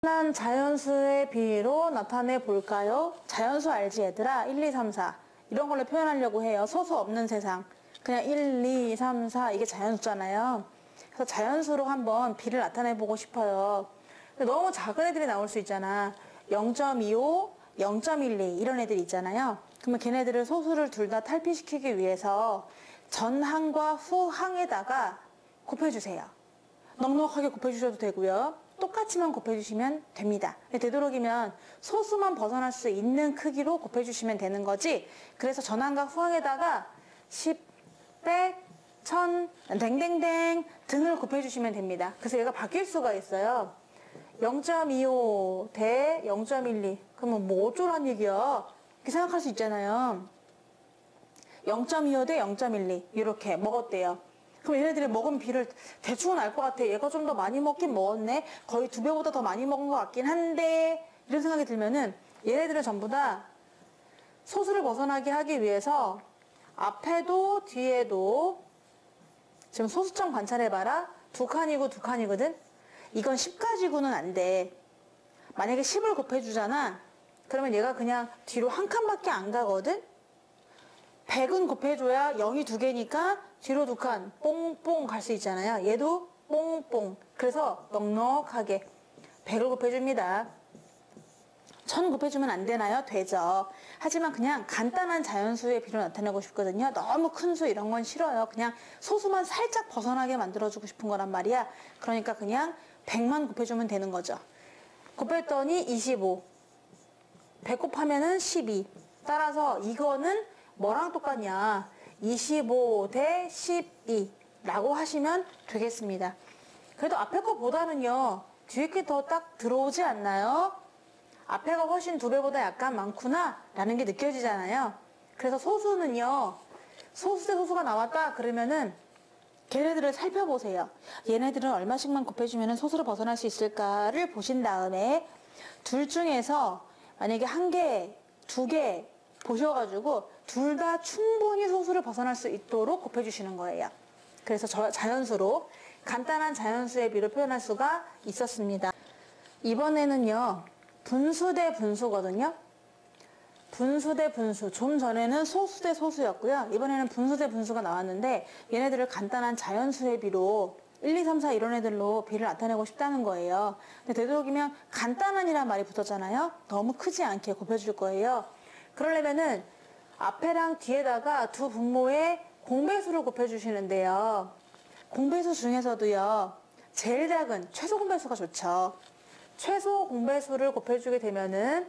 난 자연수의 비로 나타내 볼까요? 자연수 알지 얘들아? 1, 2, 3, 4 이런 걸로 표현하려고 해요. 소수 없는 세상. 그냥 1, 2, 3, 4 이게 자연수잖아요. 그래서 자연수로 한번 비를 나타내 보고 싶어요. 근데 너무 작은 애들이 나올 수 있잖아. 0.25, 0.12 이런 애들 있잖아요. 그러면 걔네들을 소수를 둘 다 탈피시키기 위해서 전항과 후항에다가 곱해주세요. 넉넉하게 곱해주셔도 되고요. 똑같이만 곱해주시면 됩니다. 되도록이면 소수만 벗어날 수 있는 크기로 곱해주시면 되는 거지. 그래서 전항과 후항에다가 10, 100, 1000, 댕댕댕 등을 곱해주시면 됩니다. 그래서 얘가 바뀔 수가 있어요. 0.25 대 0.12 그러면 뭐 어쩌란 얘기야? 이렇게 생각할 수 있잖아요. 0.25 대 0.12 이렇게 먹었대요. 그럼 얘네들이 먹은 비를 대충은 알 것 같아. 얘가 좀 더 많이 먹긴 먹었네. 거의 2배보다 더 많이 먹은 것 같긴 한데 이런 생각이 들면은 얘네들은 전부 다 소수를 벗어나게 하기 위해서 앞에도 뒤에도 지금 소수점 관찰해봐라. 두 칸이고 두 칸이거든. 이건 10 가지고는 안 돼. 만약에 10을 곱해주잖아. 그러면 얘가 그냥 뒤로 한 칸밖에 안 가거든. 100은 곱해줘야 0이 두 개니까 뒤로 두 칸 뽕뽕 갈 수 있잖아요. 얘도 뽕뽕. 그래서 넉넉하게 100을 곱해줍니다. 1000 곱해주면 안 되나요? 되죠. 하지만 그냥 간단한 자연수의 비로 나타내고 싶거든요. 너무 큰 수 이런 건 싫어요. 그냥 소수만 살짝 벗어나게 만들어주고 싶은 거란 말이야. 그러니까 그냥 100만 곱해주면 되는 거죠. 곱했더니 25. 100 곱하면은 12. 따라서 이거는 뭐랑 똑같냐? 25 대 12 라고 하시면 되겠습니다. 그래도 앞에 거보다는요, 뒤에 게 더 딱 들어오지 않나요? 앞에가 훨씬 2배보다 약간 많구나 라는 게 느껴지잖아요. 그래서 소수는요, 소수 대 소수가 나왔다 그러면은 걔네들을 살펴보세요. 얘네들은 얼마씩만 곱해주면 소수를 벗어날 수 있을까를 보신 다음에 둘 중에서 만약에 1개, 2개 보셔가지고 둘 다 충분히 소수를 벗어날 수 있도록 곱해주시는 거예요. 그래서 자연수로 간단한 자연수의 비로 표현할 수가 있었습니다. 이번에는요, 분수 대 분수거든요. 분수 대 분수. 좀 전에는 소수 대 소수였고요. 이번에는 분수 대 분수가 나왔는데 얘네들을 간단한 자연수의 비로 1, 2, 3, 4 이런 애들로 비를 나타내고 싶다는 거예요. 근데 되도록이면 간단한이란 말이 붙었잖아요. 너무 크지 않게 곱해줄 거예요. 그러려면은 앞에랑 뒤에다가 두 분모의 공배수를 곱해주시는데요. 공배수 중에서도요, 제일 작은 최소 공배수가 좋죠. 최소 공배수를 곱해주게 되면은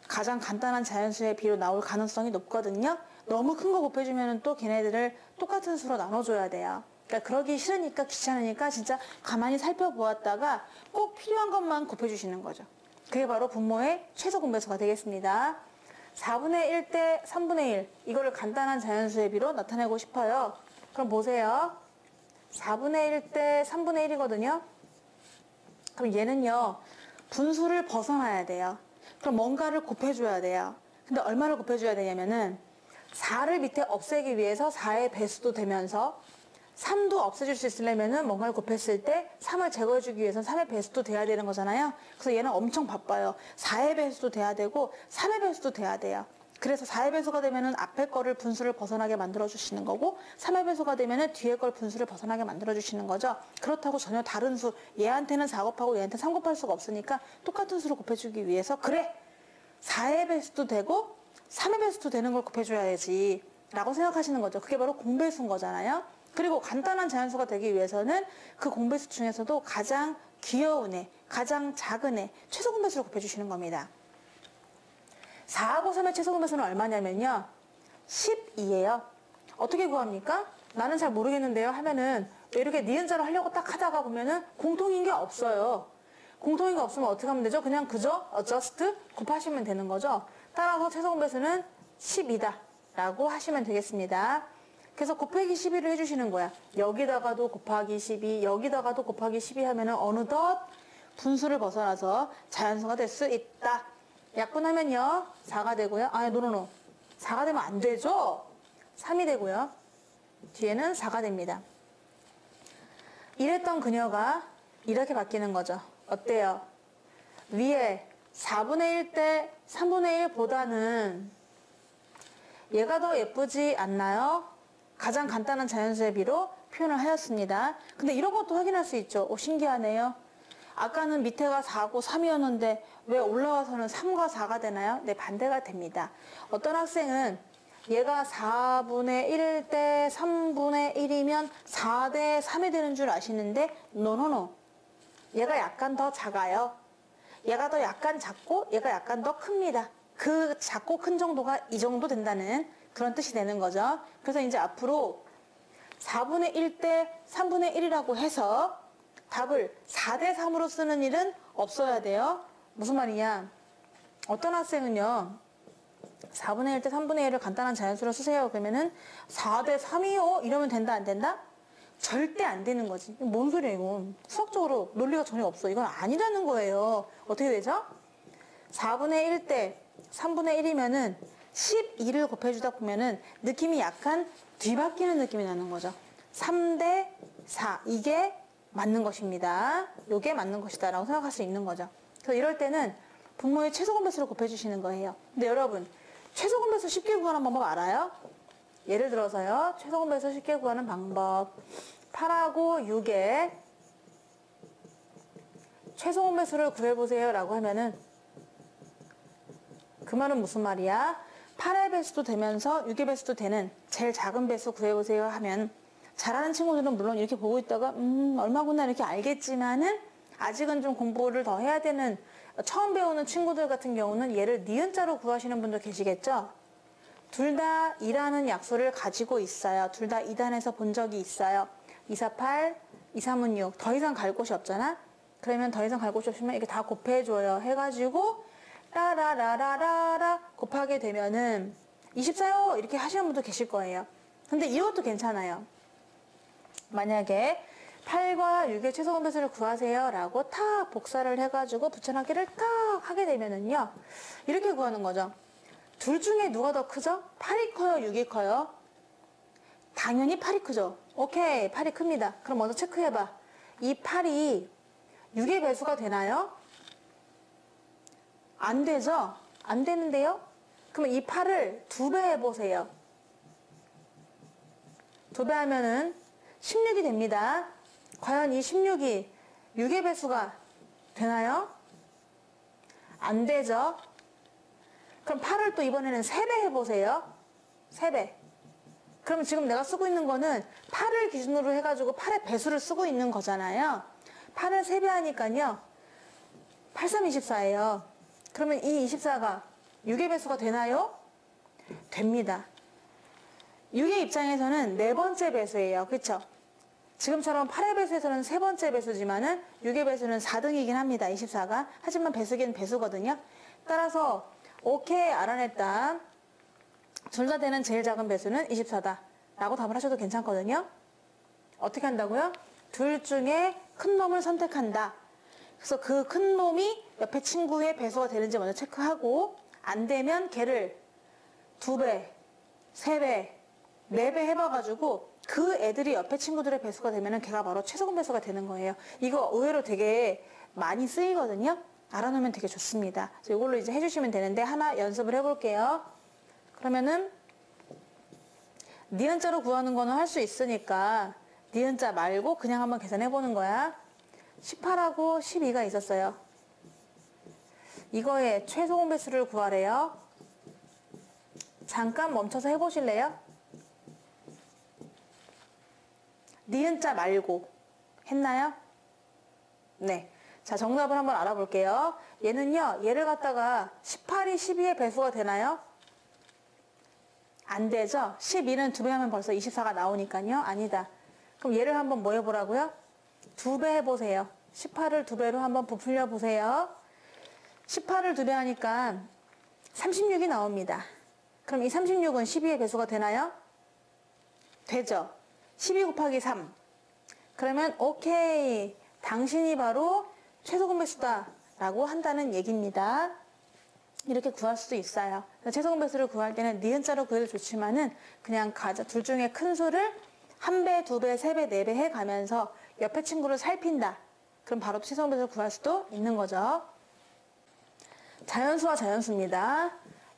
가장 간단한 자연수의 비로 나올 가능성이 높거든요. 너무 큰 거 곱해주면 또 걔네들을 똑같은 수로 나눠줘야 돼요. 그러니까 그러기 싫으니까 귀찮으니까 진짜 가만히 살펴보았다가 꼭 필요한 것만 곱해주시는 거죠. 그게 바로 분모의 최소 공배수가 되겠습니다. 4분의 1 대 3분의 1 이거를 간단한 자연수의 비로 나타내고 싶어요. 그럼 보세요. 4분의 1 대 3분의 1이거든요. 그럼 얘는요, 분수를 벗어나야 돼요. 그럼 뭔가를 곱해줘야 돼요. 근데 얼마를 곱해줘야 되냐면은 4를 밑에 없애기 위해서 4의 배수도 되면서 3도 없애줄 수 있으려면은 뭔가를 곱했을 때 3을 제거해주기 위해서 3의 배수도 돼야 되는 거잖아요. 그래서 얘는 엄청 바빠요. 4의 배수도 돼야 되고 3의 배수도 돼야 돼요. 그래서 4의 배수가 되면은 앞에 거를 분수를 벗어나게 만들어 주시는 거고 3의 배수가 되면은 뒤에 걸 분수를 벗어나게 만들어 주시는 거죠. 그렇다고 전혀 다른 수, 얘한테는 4 곱하고 얘한테 3 곱할 수가 없으니까 똑같은 수를 곱해주기 위해서 그래! 4의 배수도 되고 3의 배수도 되는 걸 곱해줘야지 라고 생각하시는 거죠. 그게 바로 공배수인 거잖아요. 그리고 간단한 자연수가 되기 위해서는 그 공배수 중에서도 가장 귀여운 애, 가장 작은 애, 최소 공배수를 곱해주시는 겁니다. 4하고 3의 최소 공배수는 얼마냐면요, 12예요. 어떻게 구합니까? 나는 잘 모르겠는데요 하면은 이렇게 니은자로 하려고 딱 하다가 보면은 공통인 게 없어요. 공통인 게 없으면 어떻게 하면 되죠? 그냥 그저 adjust 곱하시면 되는 거죠. 따라서 최소 공배수는 12다 라고 하시면 되겠습니다. 그래서 곱하기 12를 해주시는 거야. 여기다가도 곱하기 12, 여기다가도 곱하기 12 하면은 어느덧 분수를 벗어나서 자연수가 될 수 있다. 약분하면요, 4가 되고요. 아니, 노노노. 4가 되면 안 되죠? 3이 되고요. 뒤에는 4가 됩니다. 이랬던 그녀가 이렇게 바뀌는 거죠. 어때요? 위에 4분의 1 대 3분의 1보다는 얘가 더 예쁘지 않나요? 가장 간단한 자연수의 비로 표현을 하였습니다. 근데 이런 것도 확인할 수 있죠. 오, 신기하네요. 아까는 밑에가 4고 3이었는데 왜 올라와서는 3과 4가 되나요? 네, 반대가 됩니다. 어떤 학생은 얘가 4분의 1 대 3분의 1이면 4 대 3이 되는 줄 아시는데 노노노. 얘가 약간 더 작아요. 얘가 더 약간 작고 얘가 약간 더 큽니다. 그 작고 큰 정도가 이 정도 된다는 그런 뜻이 되는 거죠. 그래서 이제 앞으로 4분의 1 대 3분의 1이라고 해서 답을 4 대 3으로 쓰는 일은 없어야 돼요. 무슨 말이냐? 어떤 학생은요. 4분의 1 대 3분의 1을 간단한 자연수로 쓰세요. 그러면은 4 대 3이요? 이러면 된다 안 된다? 절대 안 되는 거지. 뭔 소리야 이건. 수학적으로 논리가 전혀 없어. 이건 아니라는 거예요. 어떻게 되죠? 4분의 1 대 3분의 1이면은 12를 곱해주다 보면은 느낌이 약간 뒤바뀌는 느낌이 나는 거죠. 3 대 4. 이게 맞는 것입니다. 이게 맞는 것이다 라고 생각할 수 있는 거죠. 그래서 이럴 때는 분모의 최소공배수를 곱해주시는 거예요. 근데 여러분 최소공배수 쉽게 구하는 방법 알아요? 예를 들어서요. 최소공배수 쉽게 구하는 방법 8하고 6의 최소공배수를 구해보세요 라고 하면은 그 말은 무슨 말이야? 8의 배수도 되면서 6의 배수도 되는 제일 작은 배수 구해보세요 하면 잘하는 친구들은 물론 이렇게 보고 있다가 얼마구나 이렇게 알겠지만은 아직은 좀 공부를 더 해야 되는 처음 배우는 친구들 같은 경우는 얘를 니은자로 구하시는 분도 계시겠죠? 둘 다 2라는 약수를 가지고 있어요. 둘 다 2단에서 본 적이 있어요. 2, 4, 8, 2, 3은 6. 더 이상 갈 곳이 없잖아? 그러면 더 이상 갈 곳이 없으면 이게 다 곱해줘요. 해가지고 라라라라라라 곱하게 되면은 24요 이렇게 하시는 분도 계실 거예요. 근데 이것도 괜찮아요. 만약에 8과 6의 최소공배수를 구하세요 라고 탁 복사를 해가지고 붙여넣기를 탁 하게 되면은요 이렇게 구하는 거죠. 둘 중에 누가 더 크죠? 8이 커요? 6이 커요? 당연히 8이 크죠. 오케이 8이 큽니다. 그럼 먼저 체크해봐. 이 8이 6의 배수가 되나요? 안 되죠? 안 되는데요? 그러면 이 8을 2배 해보세요. 2배 하면은 16이 됩니다. 과연 이 16이 6의 배수가 되나요? 안 되죠? 그럼 8을 또 이번에는 3배 해보세요. 3배. 그럼 지금 내가 쓰고 있는 거는 8을 기준으로 해가지고 8의 배수를 쓰고 있는 거잖아요. 8을 3배 하니까요. 8, 3, 24예요. 그러면 이 24가 6의 배수가 되나요? 됩니다. 6의 입장에서는 네 번째 배수예요. 그쵸? 지금처럼 8의 배수에서는 세 번째 배수지만은 6의 배수는 4등이긴 합니다. 24가. 하지만 배수긴 배수거든요. 따라서 오케이 알아냈다. 둘 다 되는 제일 작은 배수는 24다. 라고 답을 하셔도 괜찮거든요. 어떻게 한다고요? 둘 중에 큰 놈을 선택한다. 그래서 그 큰 놈이 옆에 친구의 배수가 되는지 먼저 체크하고 안 되면 걔를 2배, 3배, 4배 해봐가지고 그 애들이 옆에 친구들의 배수가 되면은 걔가 바로 최소공 배수가 되는 거예요. 이거 의외로 되게 많이 쓰이거든요. 알아놓으면 되게 좋습니다. 그래서 이걸로 이제 해주시면 되는데 하나 연습을 해볼게요. 그러면은 니은자로 구하는 거는 할 수 있으니까 니은자 말고 그냥 한번 계산해보는 거야. 18하고 12가 있었어요. 이거의 최소공 배수를 구하래요. 잠깐 멈춰서 해보실래요? 니은자 말고 했나요? 네. 자, 정답을 한번 알아볼게요. 얘는요, 얘를 갖다가 18이 12의 배수가 되나요? 안 되죠? 12는 2배 하면 벌써 24가 나오니까요. 아니다. 그럼 얘를 한번 뭐 해보라고요? 2배 해보세요. 18을 2배로 한번 부풀려 보세요. 18을 2배 하니까 36이 나옵니다. 그럼 이 36은 12의 배수가 되나요? 되죠? 12 곱하기 3. 그러면 오케이. 당신이 바로 최소공 배수다 라고 한다는 얘기입니다. 이렇게 구할 수도 있어요. 최소공 배수를 구할 때는 니은자로 구해도 좋지만은 그냥 둘 중에 큰 수를 1배, 2배, 3배, 4배 해가면서 옆에 친구를 살핀다. 그럼 바로 최소공 배수를 구할 수도 있는 거죠. 자연수와 자연수입니다.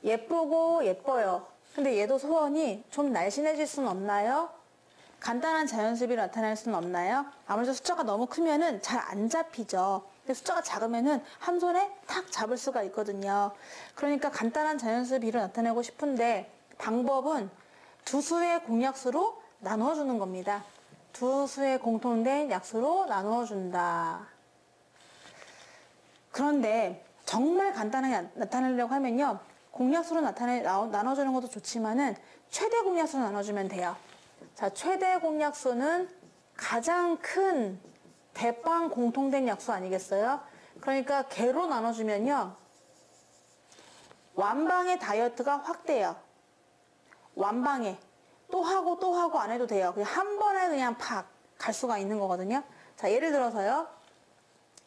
예쁘고 예뻐요. 근데 얘도 소원이 좀 날씬해질 수는 없나요? 간단한 자연수비를 나타낼 수는 없나요? 아무래도 숫자가 너무 크면은 잘 안 잡히죠. 근데 숫자가 작으면은 한 손에 탁 잡을 수가 있거든요. 그러니까 간단한 자연수비를 나타내고 싶은데 방법은 두 수의 공약수로 나누어 주는 겁니다. 두 수의 공통된 약수로 나누어 준다. 그런데 정말 간단하게 나타내려고 하면요. 공약수로 나눠주는 것도 좋지만은 최대 공약수로 나눠주면 돼요. 자, 최대 공약수는 가장 큰 대빵 공통된 약수 아니겠어요? 그러니까 개로 나눠주면요. 완방의 다이어트가 확 돼요. 완방에 또 하고 또 하고 안 해도 돼요. 그냥 한 번에 그냥 팍 갈 수가 있는 거거든요. 자, 예를 들어서요.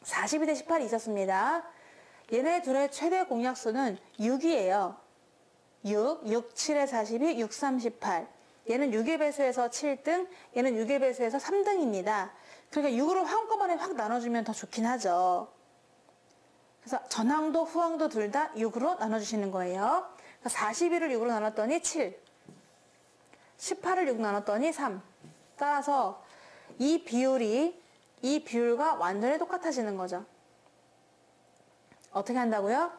42대 18이 있었습니다. 얘네 둘의 최대 공약수는 6이에요. 6, 7에 42, 6, 3, 18. 얘는 6의 배수에서 7등, 얘는 6의 배수에서 3등입니다. 그러니까 6으로 한꺼번에 확 나눠주면 더 좋긴 하죠. 그래서 전항도 후항도 둘 다 6으로 나눠주시는 거예요. 42를 6으로 나눴더니 7, 18을 6 나눴더니 3. 따라서 이 비율과 완전히 똑같아지는 거죠. 어떻게 한다고요?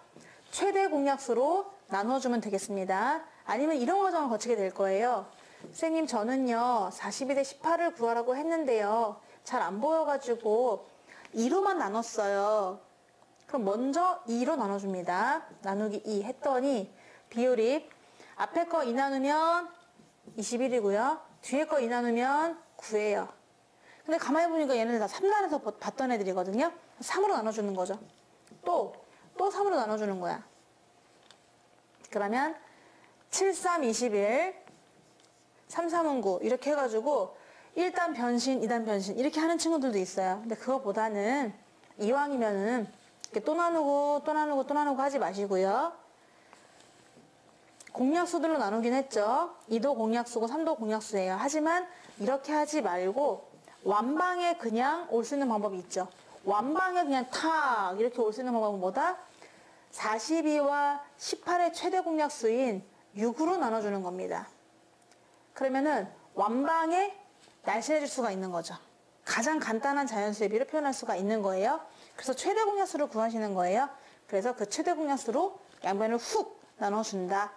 최대 공약수로 나눠주면 되겠습니다. 아니면 이런 과정을 거치게 될 거예요. 선생님, 저는요 42대 18을 구하라고 했는데요. 잘 안 보여가지고 2로만 나눴어요. 그럼 먼저 2로 나눠줍니다. 나누기 2 했더니 비율이 앞에 거 2 나누면 21이고요. 뒤에 거 2 나누면 9예요. 근데 가만히 보니까 얘네들 다 3단에서 봤던 애들이거든요. 3으로 나눠주는 거죠. 또 3으로 나눠주는 거야. 그러면 7, 3, 21, 3, 3은 9 이렇게 해가지고 1단 변신, 2단 변신 이렇게 하는 친구들도 있어요. 근데 그거보다는 이왕이면은 이렇게 또 나누고 또 나누고 또 나누고 하지 마시고요. 공약수들로 나누긴 했죠. 2도 공약수고 3도 공약수예요. 하지만 이렇게 하지 말고 완방에 그냥 올 수 있는 방법이 있죠. 완방에 그냥 탁 이렇게 올 수 있는 방법은 뭐다? 42와 18의 최대 공약수인 6으로 나눠주는 겁니다. 그러면은 완방에 날씬해질 수가 있는 거죠. 가장 간단한 자연수의 비를 표현할 수가 있는 거예요. 그래서 최대 공약수를 구하시는 거예요. 그래서 그 최대 공약수로 양변을 훅 나눠준다.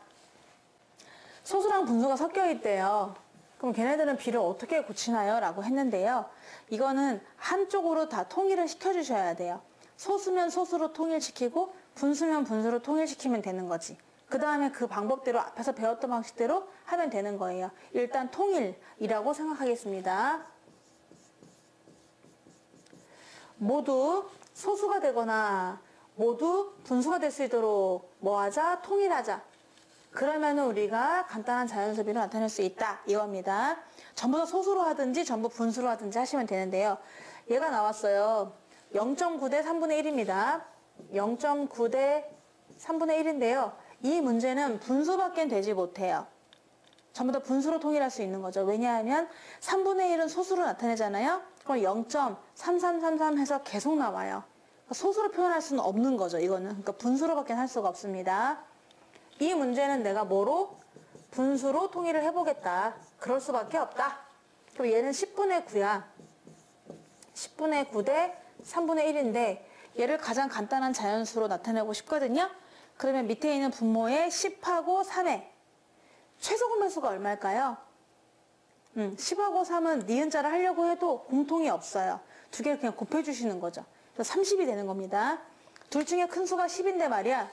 소수랑 분수가 섞여 있대요. 그럼 걔네들은 비를 어떻게 고치나요? 라고 했는데요. 이거는 한쪽으로 다 통일을 시켜주셔야 돼요. 소수면 소수로 통일시키고 분수면 분수로 통일시키면 되는 거지. 그 다음에 그 방법대로 앞에서 배웠던 방식대로 하면 되는 거예요. 일단 통일이라고 생각하겠습니다. 모두 소수가 되거나 모두 분수가 될 수 있도록 뭐 하자? 통일하자. 그러면은 우리가 간단한 자연수비를 나타낼 수 있다 이겁니다. 전부 다 소수로 하든지 전부 분수로 하든지 하시면 되는데요. 얘가 나왔어요. 0.9 대 3분의 1입니다. 0.9 대 3분의 1인데요. 이 문제는 분수밖에 되지 못해요. 전부 다 분수로 통일할 수 있는 거죠. 왜냐하면 3분의 1은 소수로 나타내잖아요. 그럼 0.3333 해서 계속 나와요. 소수로 표현할 수는 없는 거죠. 이거는. 그러니까 분수로밖에 할 수가 없습니다. 이 문제는 내가 뭐로? 분수로 통일을 해보겠다. 그럴 수밖에 없다. 그럼 얘는 10분의 9야. 10분의 9 대 3분의 1인데 얘를 가장 간단한 자연수로 나타내고 싶거든요. 그러면 밑에 있는 분모에 10하고 3에 최소 공배수가 얼마일까요? 10하고 3은 니은자를 하려고 해도 공통이 없어요. 두 개를 그냥 곱해주시는 거죠. 그래서 30이 되는 겁니다. 둘 중에 큰 수가 10인데 말이야.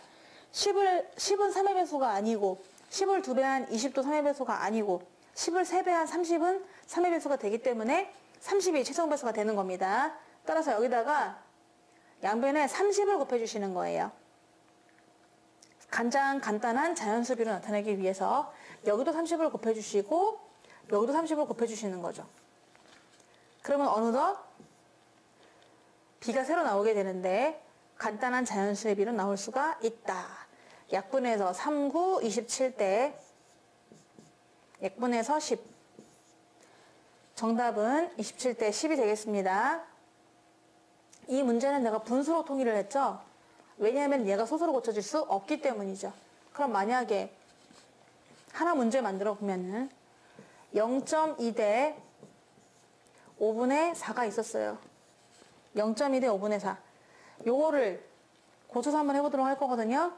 10은 3의 배수가 아니고 10을 2배 한 20도 3의 배수가 아니고 10을 3배 한 30은 3의 배수가 되기 때문에 30이 최종 배수가 되는 겁니다. 따라서 여기다가 양변에 30을 곱해주시는 거예요. 가장 간단한 자연수비로 나타내기 위해서 여기도 30을 곱해주시고 여기도 30을 곱해주시는 거죠. 그러면 어느덧 비가 새로 나오게 되는데 간단한 자연수의 비로 나올 수가 있다. 약분해서 3, 9, 27대 약분해서 10. 정답은 27대 10이 되겠습니다. 이 문제는 내가 분수로 통일을 했죠. 왜냐하면 얘가 소수로 고쳐질 수 없기 때문이죠. 그럼 만약에 하나 문제 만들어 보면은 0.2 대 5분의 4가 있었어요. 0.2 대 5분의 4. 요거를 고쳐서 한번 해보도록 할 거거든요.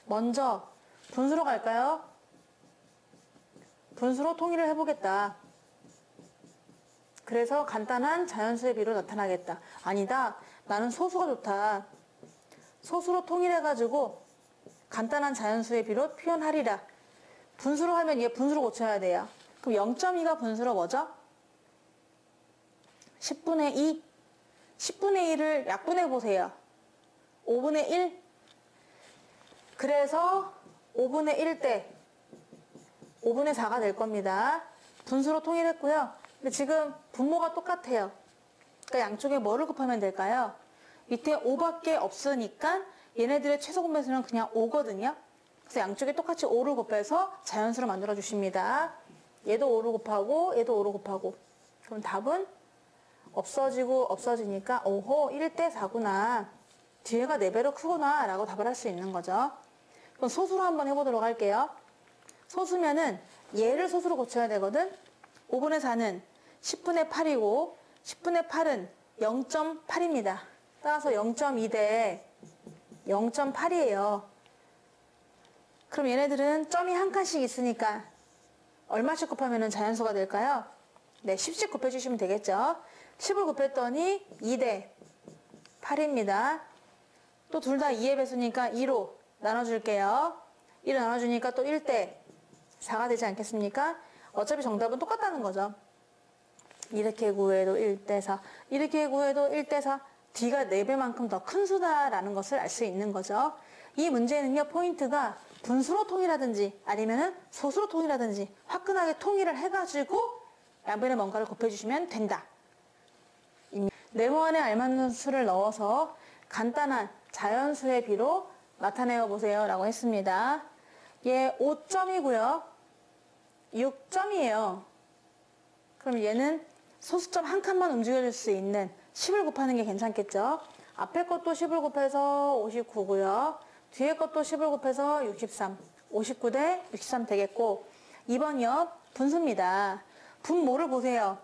먼저 분수로 갈까요? 분수로 통일을 해보겠다. 그래서 간단한 자연수의 비로 나타나겠다. 아니다. 나는 소수가 좋다. 소수로 통일해가지고 간단한 자연수의 비로 표현하리라. 분수로 하면 얘 분수로 고쳐야 돼요. 그럼 0.2가 분수로 뭐죠? 10분의 2. 10분의 1을 약분해 보세요. 5분의 1. 그래서 5분의 1 대 5분의 4가 될 겁니다. 분수로 통일했고요. 근데 지금 분모가 똑같아요. 그러니까 양쪽에 뭐를 곱하면 될까요? 밑에 5밖에 없으니까 얘네들의 최소 공배수는 그냥 5거든요. 그래서 양쪽에 똑같이 5를 곱해서 자연수로 만들어 주십니다. 얘도 5를 곱하고 얘도 5를 곱하고. 그럼 답은 없어지고 없어지니까 오호 1대 4구나. 뒤에가 4배로 크구나 라고 답을 할 수 있는 거죠. 그럼 소수로 한번 해보도록 할게요. 소수면은 얘를 소수로 고쳐야 되거든. 5분의 4는 10분의 8이고 10분의 8은 0.8입니다. 따라서 0.2 대 0.8이에요. 그럼 얘네들은 점이 한 칸씩 있으니까 얼마씩 곱하면 자연수가 될까요? 네, 10씩 곱해주시면 되겠죠. 10을 곱했더니 2 대 8입니다. 또 둘 다 2의 배수니까 2로 나눠줄게요. 1을 나눠주니까 또 1대 4가 되지 않겠습니까? 어차피 정답은 똑같다는 거죠. 이렇게 구해도 1대 4, 이렇게 구해도 1대 4, D가 4배만큼 더 큰 수다라는 것을 알 수 있는 거죠. 이 문제는요, 포인트가 분수로 통일하든지 아니면 소수로 통일하든지 화끈하게 통일을 해가지고 양변에 뭔가를 곱해주시면 된다. 네모 안에 알맞는 수를 넣어서 간단한 자연수의 비로 나타내어 보세요 라고 했습니다. 얘 5점이고요. 6점이에요. 그럼 얘는 소수점 한 칸만 움직여줄 수 있는 10을 곱하는 게 괜찮겠죠? 앞에 것도 10을 곱해서 59고요. 뒤에 것도 10을 곱해서 63. 59 대 63 되겠고 2번이요. 분수입니다. 분모를 보세요.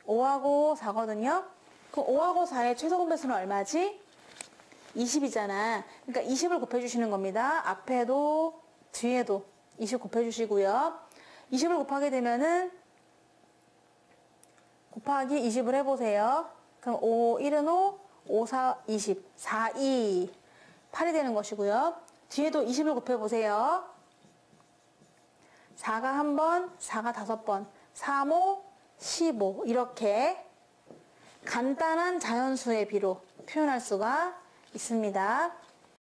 5하고 4거든요. 그럼 5하고 4의 최소 공배수는 얼마지? 20이잖아. 그러니까 20을 곱해주시는 겁니다. 앞에도 뒤에도 20 곱해주시고요. 20을 곱하게 되면은 곱하기 20을 해보세요. 그럼 5, 1은 5, 5, 4, 20, 4, 2, 8이 되는 것이고요. 뒤에도 20을 곱해보세요. 4가 한 번, 4가 5번, 3, 5, 15 이렇게 간단한 자연수의 비로 표현할 수가 있습니다.